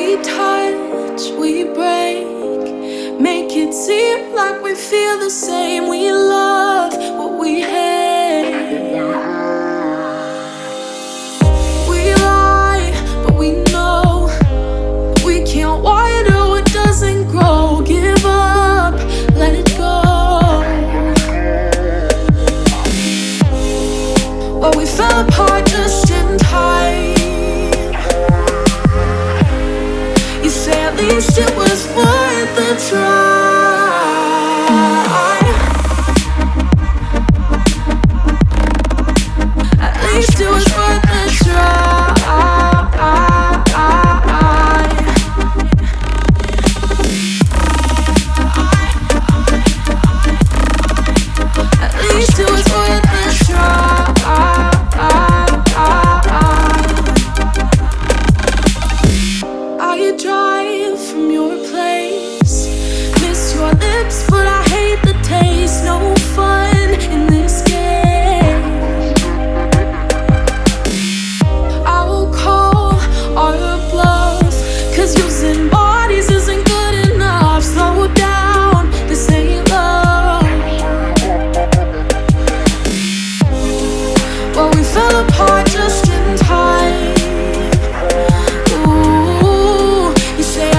We touch, we break, make it seem like we feel the same. We love what we hate. We lie, but we know we can't water what doesn't grow. Give up, let it go. But we fell apart just in time. You say at least it was worth the try. At least it was worth the try. At least it was worth the try. I drive from your place, miss your lips, but I hate the taste. No fun in this game. I will call our bluff, 'cause using bodies isn't good enough. Slow down, this ain't love. Well, we fell apart just in time.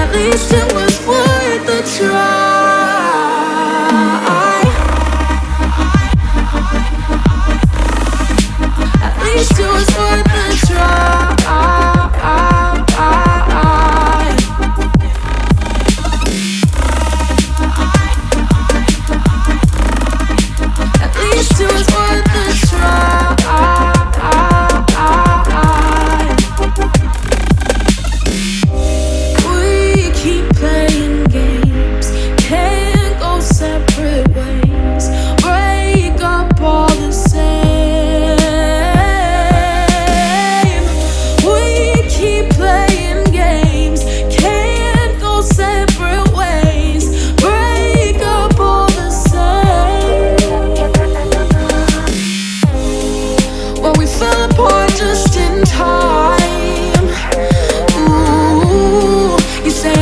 At least it was worth the try. At least it was worth the try. At least it was worth the try.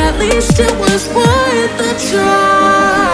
At least it was worth the try.